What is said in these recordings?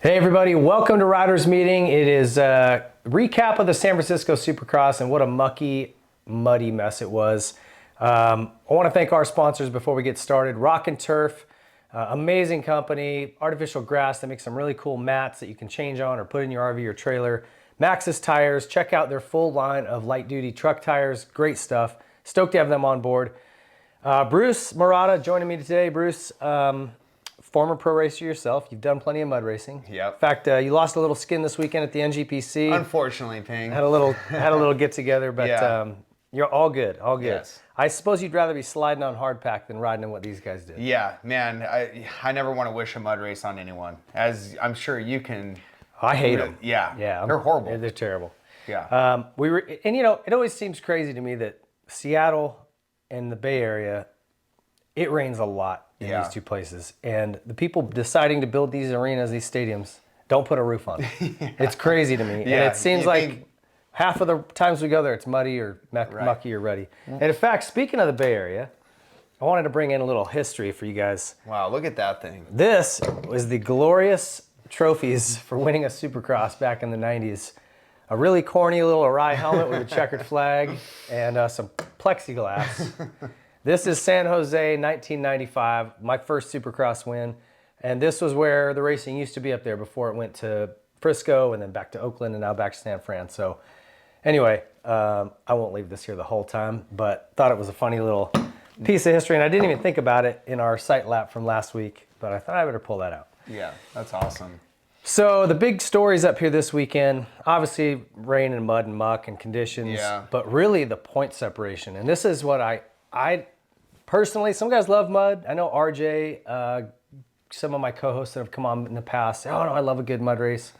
Hey everybody, welcome to Riders Meeting. It is a recap of the San Francisco Supercross and what a mucky, muddy mess it was. I want to thank our sponsors before we get started. Rock and Turf, amazing company, artificial grass. They make some really cool mats that you can change on or put in your RV or trailer. Maxxis Tires, check out their full line of light duty truck tires, great stuff. Stoked to have them on board. Bruce Marada joining me today. Bruce, former pro racer yourself. You've done plenty of mud racing. Yep. In fact, you lost a little skin this weekend at the NGPC. Unfortunately, Ping. Had a little get together, but Yeah. You're all good, all good. Yes. I suppose you'd rather be sliding on hardpack than riding in what these guys did. Yeah, man, I never want to wish a mud race on anyone, as I'm sure you can. I hate them. Yeah, Yeah, they're horrible. They're terrible. Yeah. And it always seems crazy to me that Seattle and the Bay Area, it rains a lot in these two places, and the people deciding to build these arenas, these stadiums, don't put a roof on. Yeah. It's crazy to me, and it seems like half of the times we go there, it's muddy or mucky or ruddy. And in fact, speaking of the Bay Area, I wanted to bring in a little history for you guys. Wow, look at that thing. This was the glorious trophies for winning a Supercross back in the 90s. A really corny little awry helmet with a checkered flag and some plexiglass. This is San Jose, 1995, my first Supercross win. And this was where the racing used to be up there before it went to Frisco and then back to Oakland and now back to San Fran. So anyway, I won't leave this here the whole time, but thought it was a funny little piece of history. And I didn't even think about it in our site lap from last week, but I thought I better pull that out. Yeah, that's awesome. So the big stories up here this weekend, obviously rain and mud and muck and conditions, but really the point separation. And this is what I personally, some guys love mud. I know RJ, some of my co-hosts that have come on in the past say, oh no, I love a good mud race.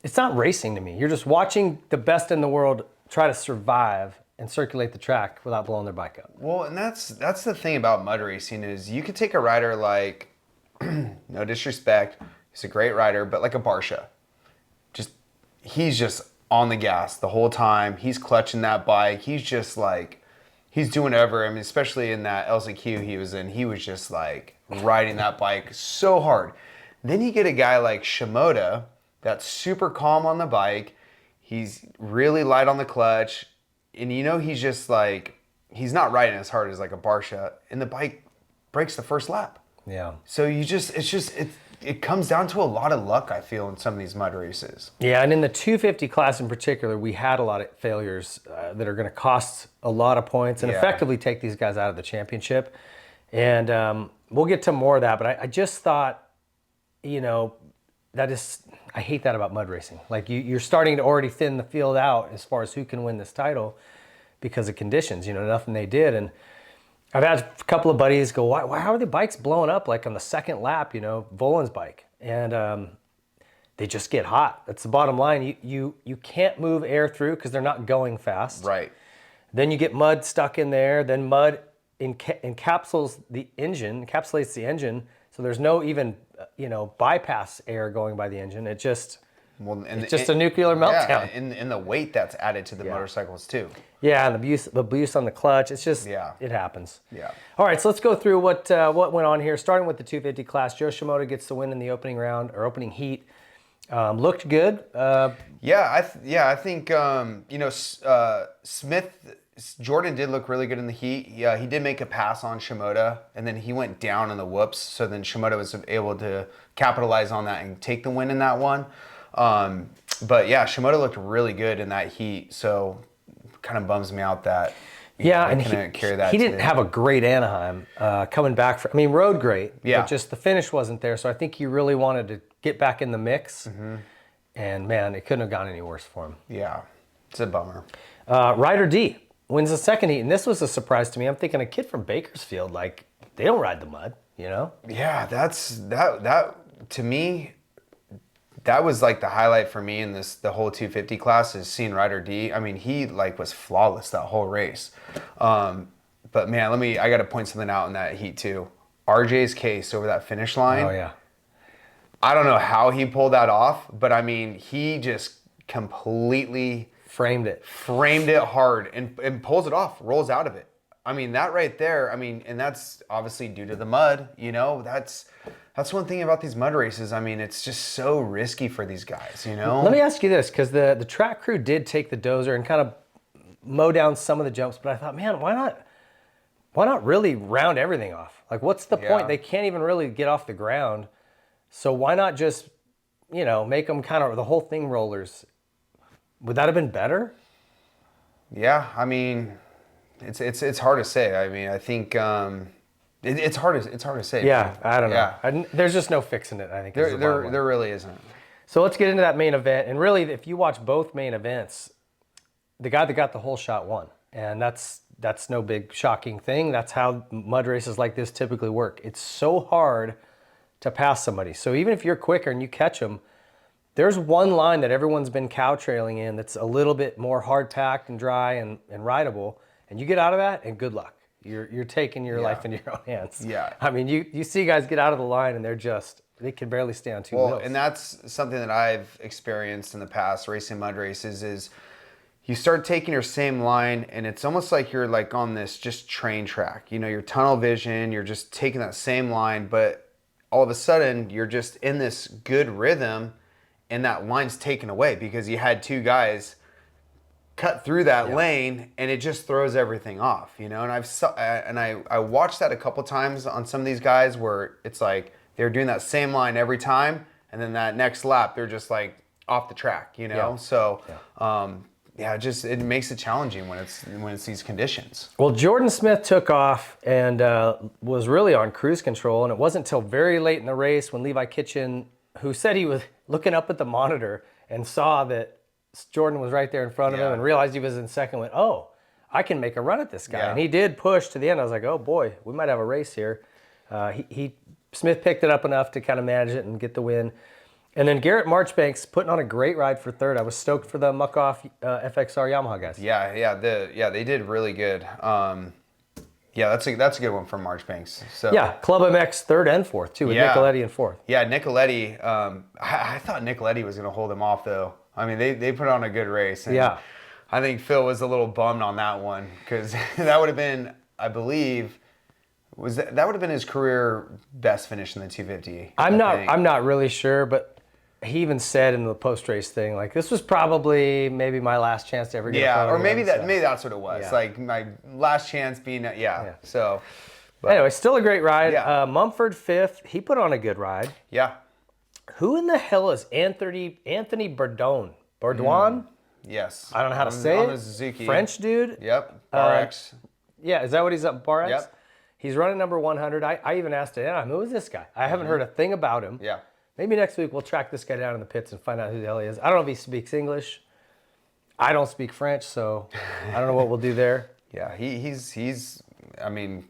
It's not racing to me. You're just watching the best in the world try to survive and circulate the track without blowing their bike up. Well, and that's the thing about mud racing is you could take a rider like, no disrespect, he's a great rider, but like a Barsha. He's just on the gas the whole time. He's clutching that bike. He's just like, he's doing whatever. I mean, especially in that LCQ he was in, he was just like riding that bike so hard. Then you get a guy like Shimoda that's super calm on the bike. He's really light on the clutch. And he's just like, he's not riding as hard as like a Barsha. And the bike breaks the first lap. Yeah. So it comes down to a lot of luck, I feel, in some of these mud races. Yeah, and in the 250 class in particular, we had a lot of failures that are going to cost a lot of points and effectively take these guys out of the championship. And we'll get to more of that, but I just thought, I hate that about mud racing. Like you're starting to already thin the field out as far as who can win this title because of conditions, nothing they did. And I've had a couple of buddies go, why how are the bikes blowing up like on the second lap, Volan's bike? And they just get hot. That's the bottom line. You can't move air through because they're not going fast. Right. Then you get mud stuck in there. Then mud encapsulates the engine. So there's no even, bypass air going by the engine. It's just a nuclear meltdown. Yeah, and the weight that's added to the motorcycles too. Yeah, and the abuse on the clutch. It's just, it happens. Yeah. All right, so let's go through what went on here. Starting with the 250 class, Joe Shimoda gets the win in the opening round or opening heat. Looked good. I think Jordan did look really good in the heat. Yeah, he did make a pass on Shimoda, and then he went down in the whoops. So then Shimoda was able to capitalize on that and take the win in that one. But yeah, Shimoda looked really good in that heat. So kind of bums me out that he didn't have a great Anaheim coming back. Rode great, but just the finish wasn't there. So I think he really wanted to get back in the mix. Mm-hmm. And man, it couldn't have gone any worse for him. Yeah, it's a bummer. Ryder D wins the second heat, and this was a surprise to me. I'm thinking a kid from Bakersfield, like they don't ride the mud, Yeah, that to me. That was like the highlight for me in the whole 250 class is seeing Ryder D. He was flawless that whole race. But man, I got to point something out in that heat too. RJ's case over that finish line. Oh yeah. I don't know how he pulled that off, but he just completely framed it hard and pulls it off, rolls out of it. That right there, and that's obviously due to the mud, that's That's one thing about these mud races. I mean, it's just so risky for these guys, you know? Let me ask you this, because the track crew did take the dozer and kind of mow down some of the jumps, but I thought, man, why not really round everything off? Like, what's the point? They can't even really get off the ground. So why not just, make them kind of the whole thing rollers? Would that have been better? Yeah, I mean, it's hard to say. I mean, I think it's hard to say. Yeah, I don't know. Yeah. There's just no fixing it, I think. There really isn't. So let's get into that main event. And really, if you watch both main events, the guy that got the whole shot won. And that's no big shocking thing. That's how mud races like this typically work. It's so hard to pass somebody. So even if you're quicker and you catch them, there's one line that everyone's been cow trailing in that's a little bit more hard packed and dry and rideable. And you get out of that and good luck. You're taking your life into your own hands. Yeah. I mean, you see guys get out of the line and they can barely stay on two wheels. And that's something that I've experienced in the past racing mud races is you start taking your same line and it's almost like you're like on this just train track. Your tunnel vision, you're just taking that same line, but all of a sudden you're just in this good rhythm and that line's taken away because you had two guys cut through that lane and it just throws everything off, and I watched that a couple times on some of these guys where it's like they're doing that same line every time and then that next lap they're just like off the track, so it makes it challenging when it's these conditions. Well, Jordan Smith took off and was really on cruise control, and it wasn't until very late in the race when Levi Kitchen, who said he was looking up at the monitor and saw that Jordan was right there in front of him and realized he was in second, went, oh, I can make a run at this guy. And he did push to the end. I was like, oh boy, we might have a race here. Smith picked it up enough to kind of manage it and get the win. And then Garrett Marchbanks putting on a great ride for third. I was stoked for the muck-off FXR Yamaha guys. They did really good. That's a good one from Marchbanks. So yeah, Club MX third and fourth too, with Nicoletti in fourth. Yeah, Nicoletti. I thought Nicoletti was going to hold him off though. I mean, they put on a good race. And I think Phil was a little bummed on that one because that would have been, I believe. That would have been his career best finish in the 250. I'm not really sure, but he even said in the post-race thing, like, this was probably maybe my last chance to ever get a photo. Or maybe that's what it was. Yeah. Like my last chance being So anyway, still a great ride. Mumford fifth. He put on a good ride. Yeah. Who in the hell is Anthony Bourdon? Bourdouin? Yes. I don't know how to say it. On the Suzuki. French dude. Yep. RX. Is that what he's up? Bar X? Yep. He's running number 100. I even asked him, who is this guy? I haven't heard a thing about him. Yeah. Maybe next week we'll track this guy down in the pits and find out who the hell he is. I don't know if he speaks English. I don't speak French, so I don't know what we'll do there. Yeah, he's I mean,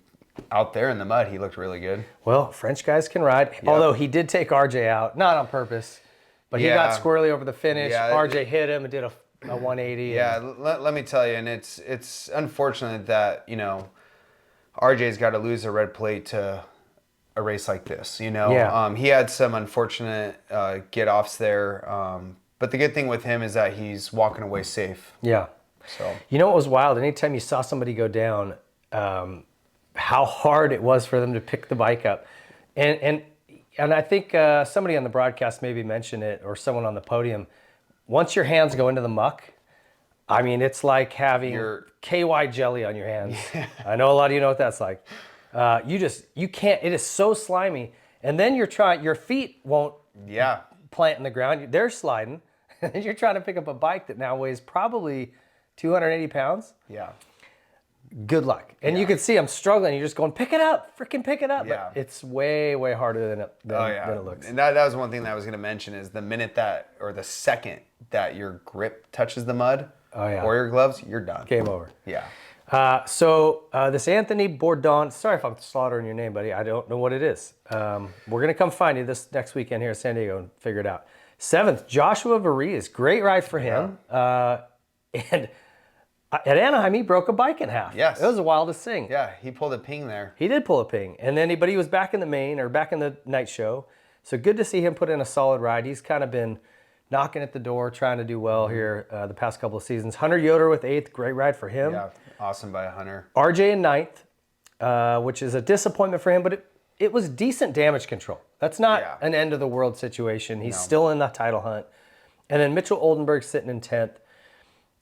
out there in the mud, he looked really good. Well, French guys can ride. Yep. Although he did take RJ out, not on purpose, but he got squirrely over the finish. Yeah, RJ hit him and did a 180. Yeah, let me tell you, and it's unfortunate that, RJ's got to lose a red plate to a race like this, He had some unfortunate get-offs there, but the good thing with him is that he's walking away safe. Yeah. So you know what was wild? Anytime you saw somebody go down, how hard it was for them to pick the bike up, and I think somebody on the broadcast maybe mentioned it, or someone on the podium. Once your hands go into the muck, I mean, it's like having KY jelly on your hands. Yeah. I know a lot of you know what that's like. You can't, it is so slimy. And then your feet won't plant in the ground. They're sliding. And you're trying to pick up a bike that now weighs probably 280 pounds. Yeah. Good luck. And you can see I'm struggling. You're just going, pick it up, freaking pick it up. Yeah. But it's way, way harder than it looks. And that was one thing that I was going to mention is the second that your grip touches the mud or your gloves, you're done. Game over. Yeah. So this Anthony Bourdon, sorry if I'm slaughtering your name, buddy. I don't know what it is. We're going to come find you this next weekend here in San Diego and figure it out. Seventh, Joshua Variz. Great ride for him. And at Anaheim, he broke a bike in half. Yes. It was the wildest thing. Yeah, he pulled a ping there. He did pull a ping. And then but he was back in the main, or back in the night show. So good to see him put in a solid ride. He's kind of been knocking at the door, trying to do well here the past couple of seasons. Hunter Yoder with eighth. Great ride for him. Yeah, awesome by Hunter. RJ in ninth, which is a disappointment for him, but it was decent damage control. That's not Yeah. an end of the world situation. He's still in the title hunt. And then Mitchell Oldenburg sitting in 10th.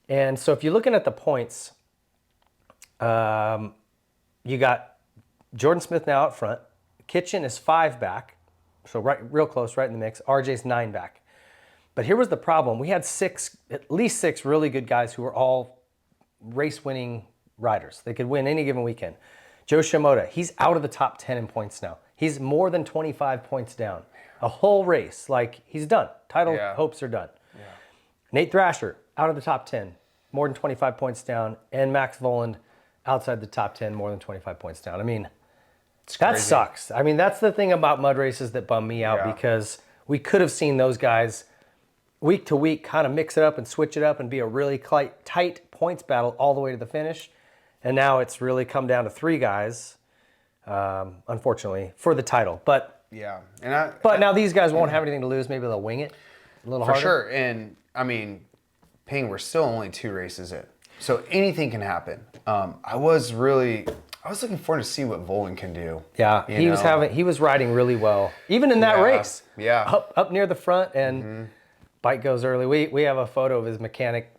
And so if you're looking at the points, you got Jordan Smith now out front. Kitchen is 5 back. So real close, right in the mix. RJ's 9 back. But here was the problem. We had at least six really good guys who were all race-winning riders. They could win any given weekend. Joe Shimoda, he's out of the top 10 in points now. He's more than 25 points down. A whole race, like he's done. Title hopes are done. Yeah. Nate Thrasher, out of the top 10, more than 25 points down. And Max Voland, outside the top 10, more than 25 points down. I mean, that sucks. I mean, that's the thing about mud races that bum me out because we could have seen those guys week to week kind of mix it up and switch it up and be a really tight points battle all the way to the finish. And now it's really come down to 3 guys, unfortunately, for the title. But now these guys won't have anything to lose. Maybe they'll wing it a little harder. For sure. And, I mean, Ping, we're still only 2 races in. So anything can happen. I was looking forward to see what Volan can do. Yeah, he was riding really well. Even in that race. Yeah. Up near the front and bike goes early. We have a photo of his mechanic,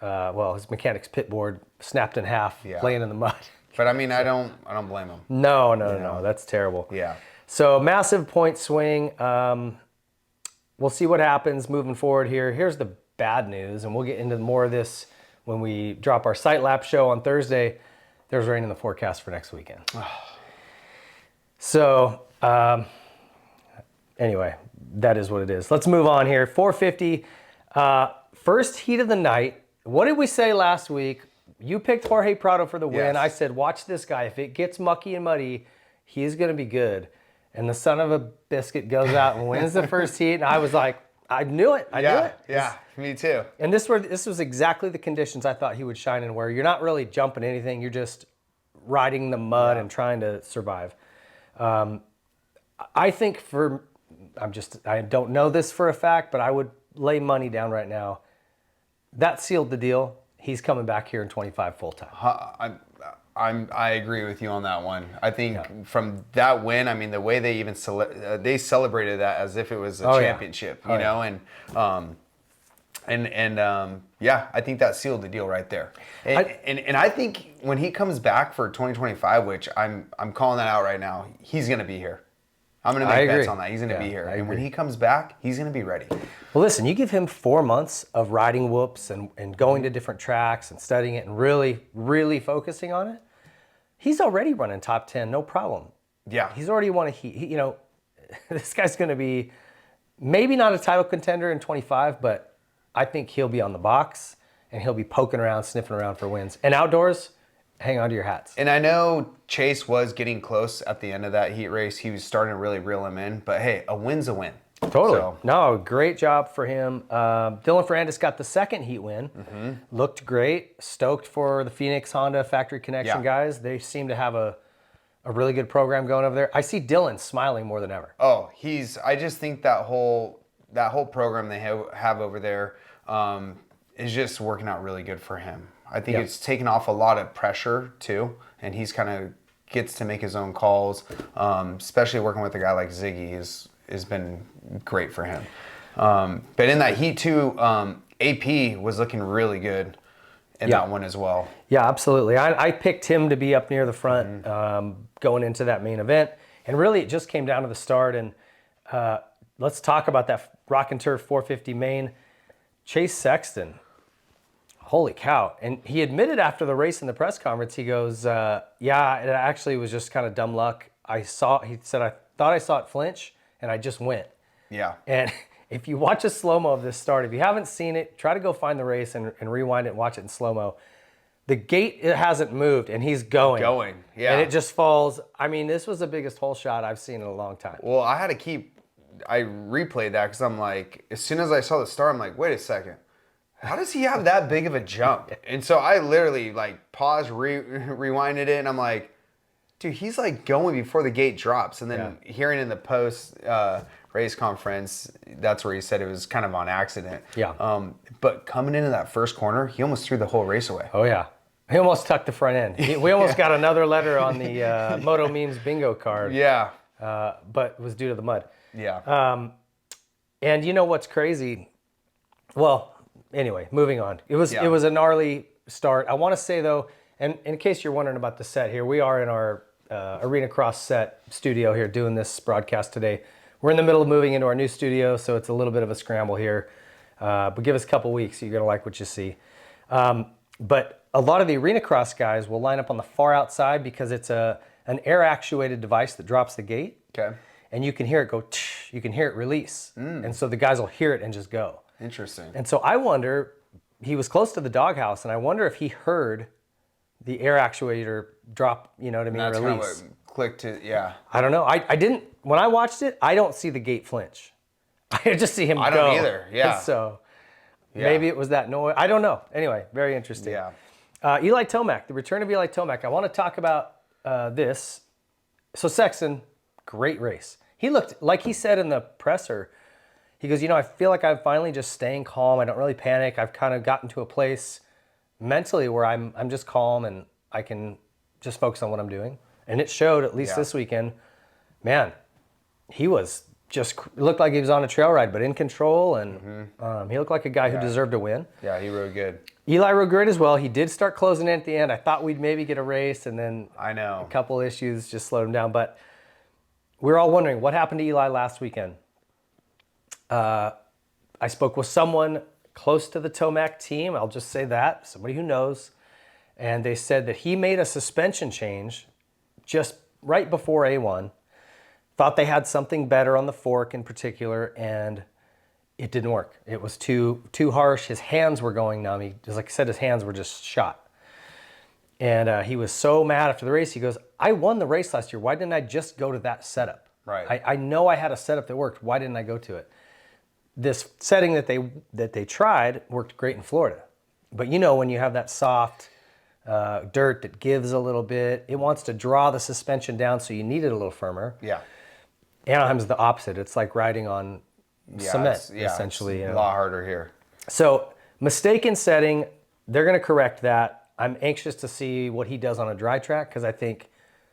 his mechanic's pit board snapped in half, laying in the mud. But I mean, I don't blame him. No, that's terrible. Yeah. So massive point swing. We'll see what happens moving forward here. Here's the bad news, and we'll get into more of this when we drop our Sight Lap show on Thursday. There's rain in the forecast for next weekend. So anyway, that is what it is. Let's move on here. 450, first heat of the night. What did we say last week? You picked Jorge Prado for the win. Yes. I said, watch this guy. If it gets mucky and muddy, he's going to be good. And the son of a biscuit goes out and wins the first heat. And I was like, I knew it. I knew it. Yeah, me too. And this was exactly the conditions I thought he would shine in, where you're not really jumping anything. You're just riding the mud and trying to survive. I think I don't know this for a fact, but I would lay money down right now. That sealed the deal. He's coming back here in 25 full time. I agree with you on that one. I think from that win, I mean, the way they even they celebrated that as if it was a championship, you know, and I think that sealed the deal right there. And I think when he comes back for 2025, which I'm calling that out right now, he's going to be here. I'm going to make bets on that. He's going to be here. And when he comes back, he's going to be ready. Well, listen, you give him 4 months of riding whoops and going to different tracks and studying it and really, really focusing on it. He's already running top 10, no problem. Yeah. He's already won a heat. This guy's going to be maybe not a title contender in 25, but I think he'll be on the box and he'll be poking around, sniffing around for wins. And outdoors, hang on to your hats. And I know Chase was getting close at the end of that heat race. He was starting to really reel him in. But hey, a win's a win. Totally. So. No, great job for him. Dylan Ferrandis got the second heat win. Mm-hmm. Looked great. Stoked for the Phoenix Honda Factory Connection guys. They seem to have a really good program going over there. I see Dylan smiling more than ever. Oh, I just think that whole program they have over there is just working out really good for him. I think it's taken off a lot of pressure too, and he's kind of gets to make his own calls. Especially working with a guy like Ziggy has been great for him. But in that heat too, AP was looking really good in that one as well. Yeah, absolutely. I picked him to be up near the front going into that main event, and really it just came down to the start. And let's talk about that Rock and Turf 450 main. Chase Sexton. Holy cow. And he admitted after the race in the press conference, he goes, it actually was just kind of dumb luck. He said, I thought I saw it flinch and I just went. Yeah. And if you watch a slow-mo of this start, if you haven't seen it, try to go find the race and rewind it and watch it in slow-mo. The gate, it hasn't moved and he's going. Yeah. And it just falls. I mean, this was the biggest hole shot I've seen in a long time. Well, I replayed that because I'm like, as soon as I saw the start, I'm like, wait a second. How does he have that big of a jump? And so I literally paused, rewinded it, and I'm like, dude, he's going before the gate drops. And then hearing in the post race conference, that's where he said it was kind of on accident. Yeah. But coming into that first corner, he almost threw the whole race away. Oh yeah, he almost tucked the front end. We almost got another letter on the Moto Memes bingo card. Yeah. but it was due to the mud. Yeah. And you know what's crazy? Well, anyway, moving on. It was a gnarly start. I want to say though, and in case you're wondering about the set here, we are in our Arena Cross set studio here doing this broadcast today. We're in the middle of moving into our new studio, so it's a little bit of a scramble here. But give us a couple weeks, you're gonna like what you see. But a lot of the Arena Cross guys will line up on the far outside because it's an air actuated device that drops the gate. Okay. And you can hear it go, tsh, you can hear it release. And so the guys will hear it and just go. Interesting. And so I wonder, he was close to the doghouse, and I wonder if he heard the air actuator drop, you know what I mean, That's release. kind of what clicked to, yeah. I don't know. I didn't, when I watched it, I don't see the gate flinch. I just see him go. I don't either, yeah. So maybe it was that noise. I don't know. Anyway, very interesting. Yeah. Eli Tomac, the return of Eli Tomac. I want to talk about this. So Sexton, great race. He looked, like he said in the presser, he goes, I feel like I'm finally just staying calm. I don't really panic. I've kind of gotten to a place mentally where I'm just calm and I can just focus on what I'm doing. And it showed, at least this weekend. Man, he was just, looked like he was on a trail ride, but in control. And he looked like a guy who deserved to win. Yeah, he rode good. Eli rode great as well. He did start closing in at the end. I thought we'd maybe get a race, and then a couple issues just slowed him down. But we're all wondering what happened to Eli last weekend. I spoke with someone close to the Tomac team. I'll just say that, somebody who knows. And they said that he made a suspension change just right before A1. Thought they had something better on the fork in particular, and it didn't work. It was too harsh. His hands were going numb. Like I said, his hands were just shot. And he was so mad after the race. He goes, I won the race last year. Why didn't I just go to that setup? Right. I know I had a setup that worked. Why didn't I go to it? This setting that they tried worked great in Florida. But when you have that soft dirt that gives a little bit, it wants to draw the suspension down, so you need it a little firmer. Yeah. Anaheim's the opposite. It's like riding on cement, essentially. It's a lot harder here. So mistaken setting, they're going to correct that. I'm anxious to see what he does on a dry track because I think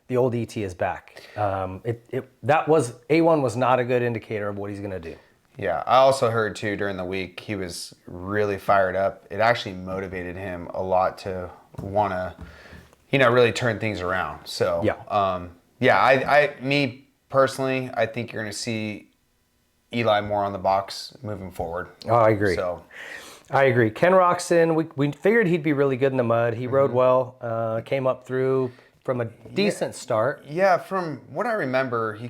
the old ET is back. That was A1 was not a good indicator of what he's going to do. Yeah, I also heard too during the week he was really fired up. It actually motivated him a lot to want to, really turn things around. So me personally, I think you're going to see Eli more on the box moving forward. Oh, I agree. So I agree. Ken Roxon, we figured he'd be really good in the mud. He rode well, came up through from a decent start. Yeah, from what I remember, he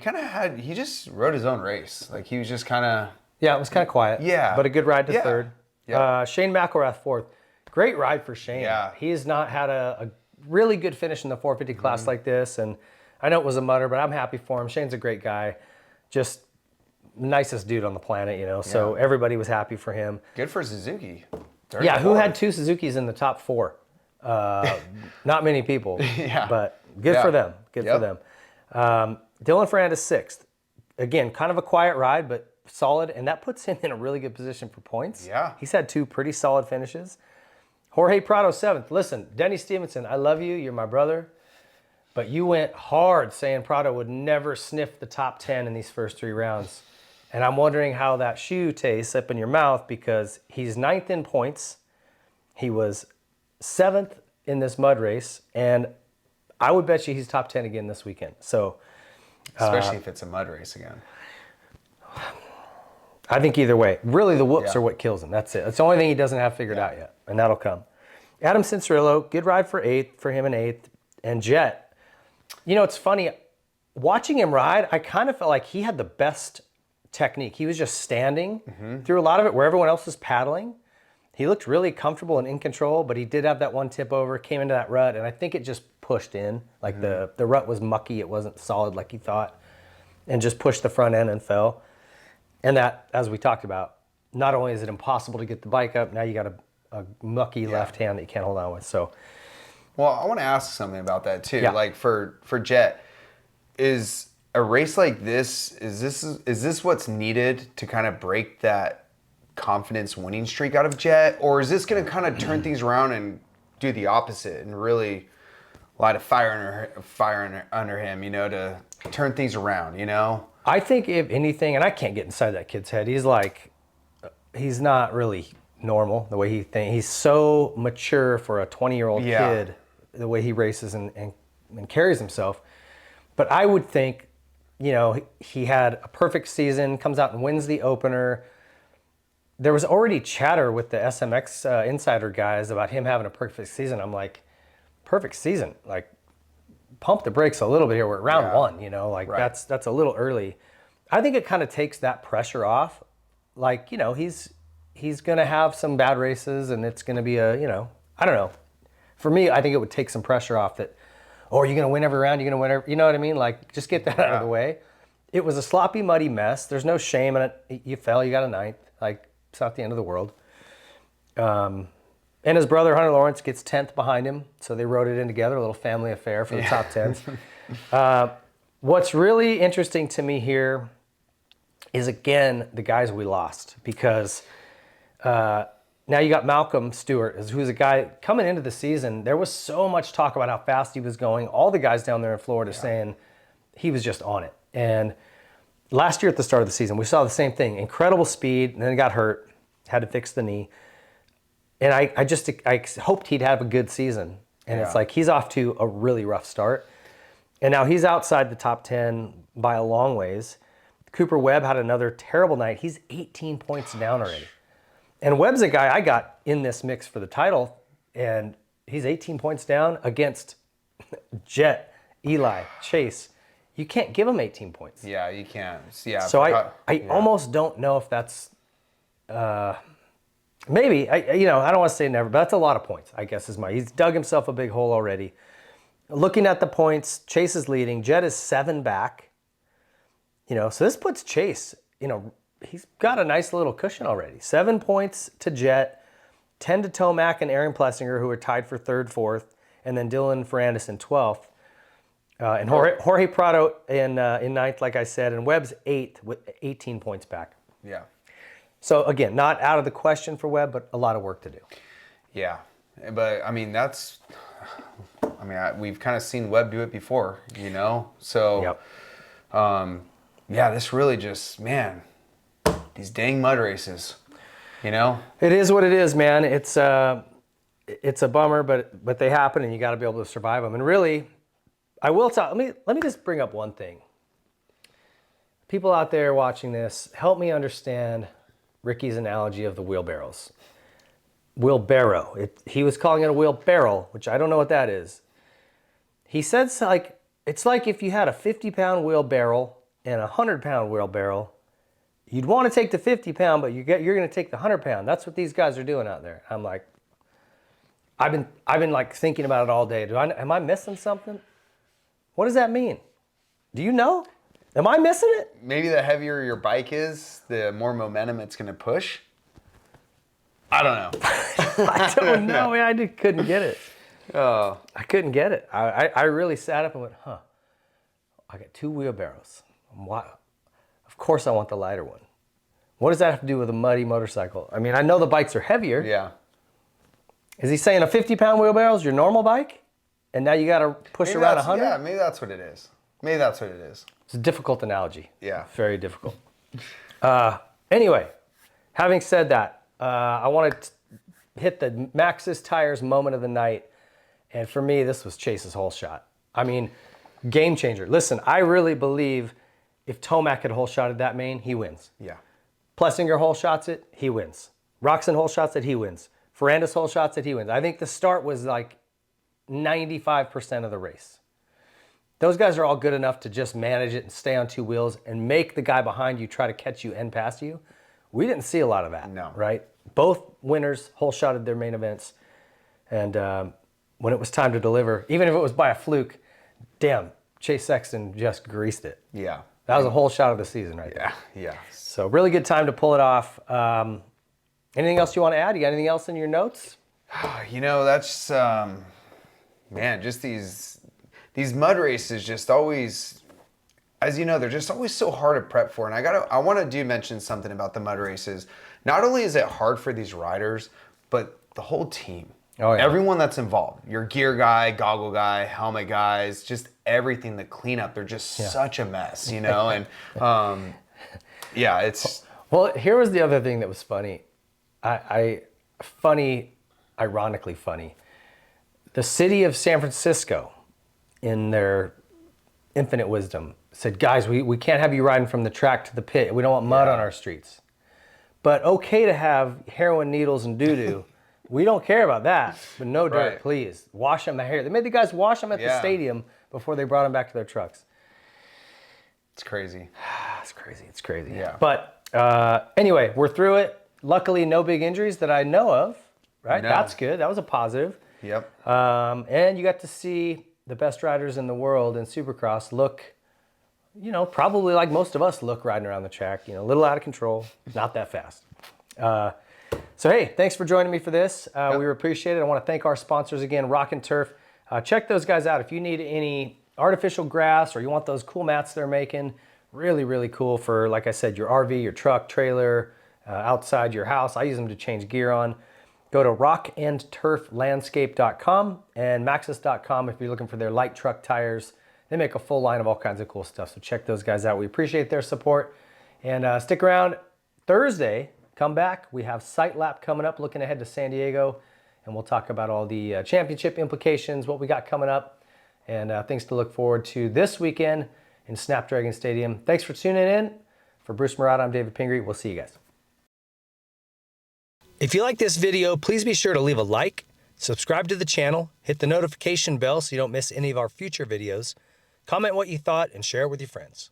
just rode his own race. Like he was just kind of... Yeah, it was kind of quiet. Yeah. But a good ride to third. Yeah. Shane McElrath fourth. Great ride for Shane. Yeah. He has not had a really good finish in the 450 class like this. And I know it was a mudder, but I'm happy for him. Shane's a great guy. Just nicest dude on the planet, So everybody was happy for him. Good for Suzuki. Who had two Suzukis in the top four? Not many people. But good for them. Good for them. Dylan Ferrandis sixth. Again, kind of a quiet ride, but solid, and that puts him in a really good position for points. Yeah. He's had two pretty solid finishes. Jorge Prado seventh. Listen, Denny Stevenson, I love you. You're my brother. But you went hard saying Prado would never sniff the top 10 in these first three rounds. And I'm wondering how that shoe tastes up in your mouth because he's ninth in points. He was seventh in this mud race, and I would bet you he's top 10 again this weekend. So, especially if it's a mud race again. I think either way. Really, the whoops are what kills him. That's it. That's the only thing he doesn't have figured out yet, and that'll come. Adam Cincerillo, good ride for him in eighth. And Jet, it's funny. Watching him ride, I kind of felt like he had the best technique. He was just standing through a lot of it where everyone else was paddling. He looked really comfortable and in control, but he did have that one tip over, came into that rut, and I think it just pushed in. Like the rut was mucky. It wasn't solid like he thought, and just pushed the front end and fell. And that, as we talked about, not only is it impossible to get the bike up, now you got a mucky left hand that you can't hold on with. So, well, I want to ask something about that too. Like for Jet, is a race like this, is this what's needed to kind of break that confidence winning streak out of Jet, or is this going to kind of turn things around and do the opposite and really light a fire under him, to turn things around, I think if anything, and I can't get inside that kid's head, he's not really normal the way he thinks. He's so mature for a 20-year-old kid, the way he races and carries himself. But I would think, he had a perfect season, comes out and wins the opener. There was already chatter with the SMX insider guys about him having a perfect season. I'm like, perfect season? Like, pump the brakes a little bit here. We're at round one, Right. that's a little early. I think it kind of takes that pressure off. Like, he's going to have some bad races and it's going to be I don't know. For me, I think it would take some pressure off that, are you going to win every round? You're going to win every, you know what I mean? Like, just get that out of the way. It was a sloppy, muddy mess. There's no shame in it. You fell, you got a ninth. Like, it's not the end of the world. And his brother, Hunter Lawrence, gets 10th behind him. So they wrote it in together, a little family affair for the top 10s. What's really interesting to me here is, again, the guys we lost. Because now you got Malcolm Stewart, who's a guy coming into the season. There was so much talk about how fast he was going. All the guys down there in Florida saying he was just on it. And last year at the start of the season, we saw the same thing. Incredible speed, and then he got hurt, had to fix the knee. And I hoped he'd have a good season. And it's like he's off to a really rough start. And now he's outside the top 10 by a long ways. Cooper Webb had another terrible night. He's 18 points down already. And Webb's a guy I got in this mix for the title, and he's 18 points down against Jet, Eli, Chase. You can't give him 18 points. Yeah, you can't. Yeah. So I almost don't know if that's maybe. I don't want to say never, but that's a lot of points, I guess, he's dug himself a big hole already. Looking at the points, Chase is leading. Jet is 7 back. So this puts Chase, he's got a nice little cushion already. 7 points to Jet, 10 to Tomac and Aaron Plessinger, who are tied for 3rd, 4th, and then Dylan Ferrandis in 12th. And Jorge Prado in 9th, like I said, and Webb's 8th with 18 points back. Yeah. So again, not out of the question for Webb, but a lot of work to do. Yeah. But we've kind of seen Webb do it before, So, this really just, these dang mud races, It is what it is, man. It's a bummer, but they happen, and you got to be able to survive them. And really, I will tell. Let me just bring up one thing. People out there watching this, help me understand Ricky's analogy of the wheelbarrows. Wheelbarrow. He was calling it a wheelbarrow, which I don't know what that is. He said it's like if you had a 50-pound wheelbarrow and a 100-pound wheelbarrow. You'd want to take the 50-pound, but you're going to take the 100-pound. That's what these guys are doing out there. I'm like, I've been like thinking about it all day. Am I missing something? What does that mean? Do you know? Am I missing it? Maybe the heavier your bike is, the more momentum it's going to push. I don't know. I don't know. I couldn't get it. Oh. I couldn't get it. I really sat up and went, I got 2 wheelbarrows. Of course I want the lighter one. What does that have to do with a muddy motorcycle? I mean, I know the bikes are heavier. Yeah. Is he saying a 50-pound wheelbarrow is your normal bike? And now you got to push around 100? Yeah, maybe that's what it is. It's a difficult analogy. Yeah. Very difficult. Anyway, having said that, I want to hit the Maxxis Tires moment of the night. And for me, this was Chase's whole shot. I mean, game changer. Listen, I really believe if Tomac had whole shotted that main, he wins. Yeah. Plessinger whole shots it, he wins. Roxon whole shots it, he wins. Ferrandis whole shots it, he wins. I think the start was like 95% of the race. Those guys are all good enough to just manage it and stay on 2 wheels and make the guy behind you try to catch you and pass you. We didn't see a lot of that, right? Both winners whole shotted their main events. And when it was time to deliver, even if it was by a fluke, damn, Chase Sexton just greased it. Yeah. That was a whole shot of the season right there. Yeah. So really good time to pull it off. Anything else you want to add? You got anything else in your notes? That's, just these mud races just always, as you know, they're just always so hard to prep for. And I want to mention something about the mud races. Not only is it hard for these riders, but the whole team. Oh, yeah. Everyone that's involved, your gear guy, goggle guy, helmet guys, just everything, the cleanup, they're just such a mess, you know? And yeah, it's... Well, here was the other thing that was funny. Ironically funny. The city of San Francisco, in their infinite wisdom, said, guys, we can't have you riding from the track to the pit. We don't want mud on our streets. But okay to have heroin needles and doo-doo. We don't care about that, but no dirt, Right. please. Wash them here. They made the guys wash them at the stadium before they brought them back to their trucks. It's crazy. It's crazy. Yeah. But anyway, we're through it. Luckily, no big injuries that I know of, right? No. That's good. That was a positive. Yep. And you got to see the best riders in the world in Supercross look, you know, probably like most of us look riding around the track, you know, a little out of control, not that fast. So, hey, thanks for joining me for this. We appreciate it. I want to thank our sponsors again, Rock and Turf. Check those guys out. If you need any artificial grass or you want those cool mats they're making, really, really cool for, like I said, your RV, your truck, trailer, outside your house. I use them to change gear on. Go to rockandturflandscape.com and maxxis.com if you're looking for their light truck tires. They make a full line of all kinds of cool stuff, so check those guys out. We appreciate their support. And stick around Thursday. Come back. We have Sight Lap coming up, looking ahead to San Diego, and we'll talk about all the championship implications, what we got coming up, and things to look forward to this weekend in Snapdragon Stadium. Thanks for tuning in. For Bruce Marada, I'm David Pingree. We'll see you guys. If you like this video, please be sure to leave a like, subscribe to the channel, hit the notification bell so you don't miss any of our future videos, comment what you thought, and share it with your friends.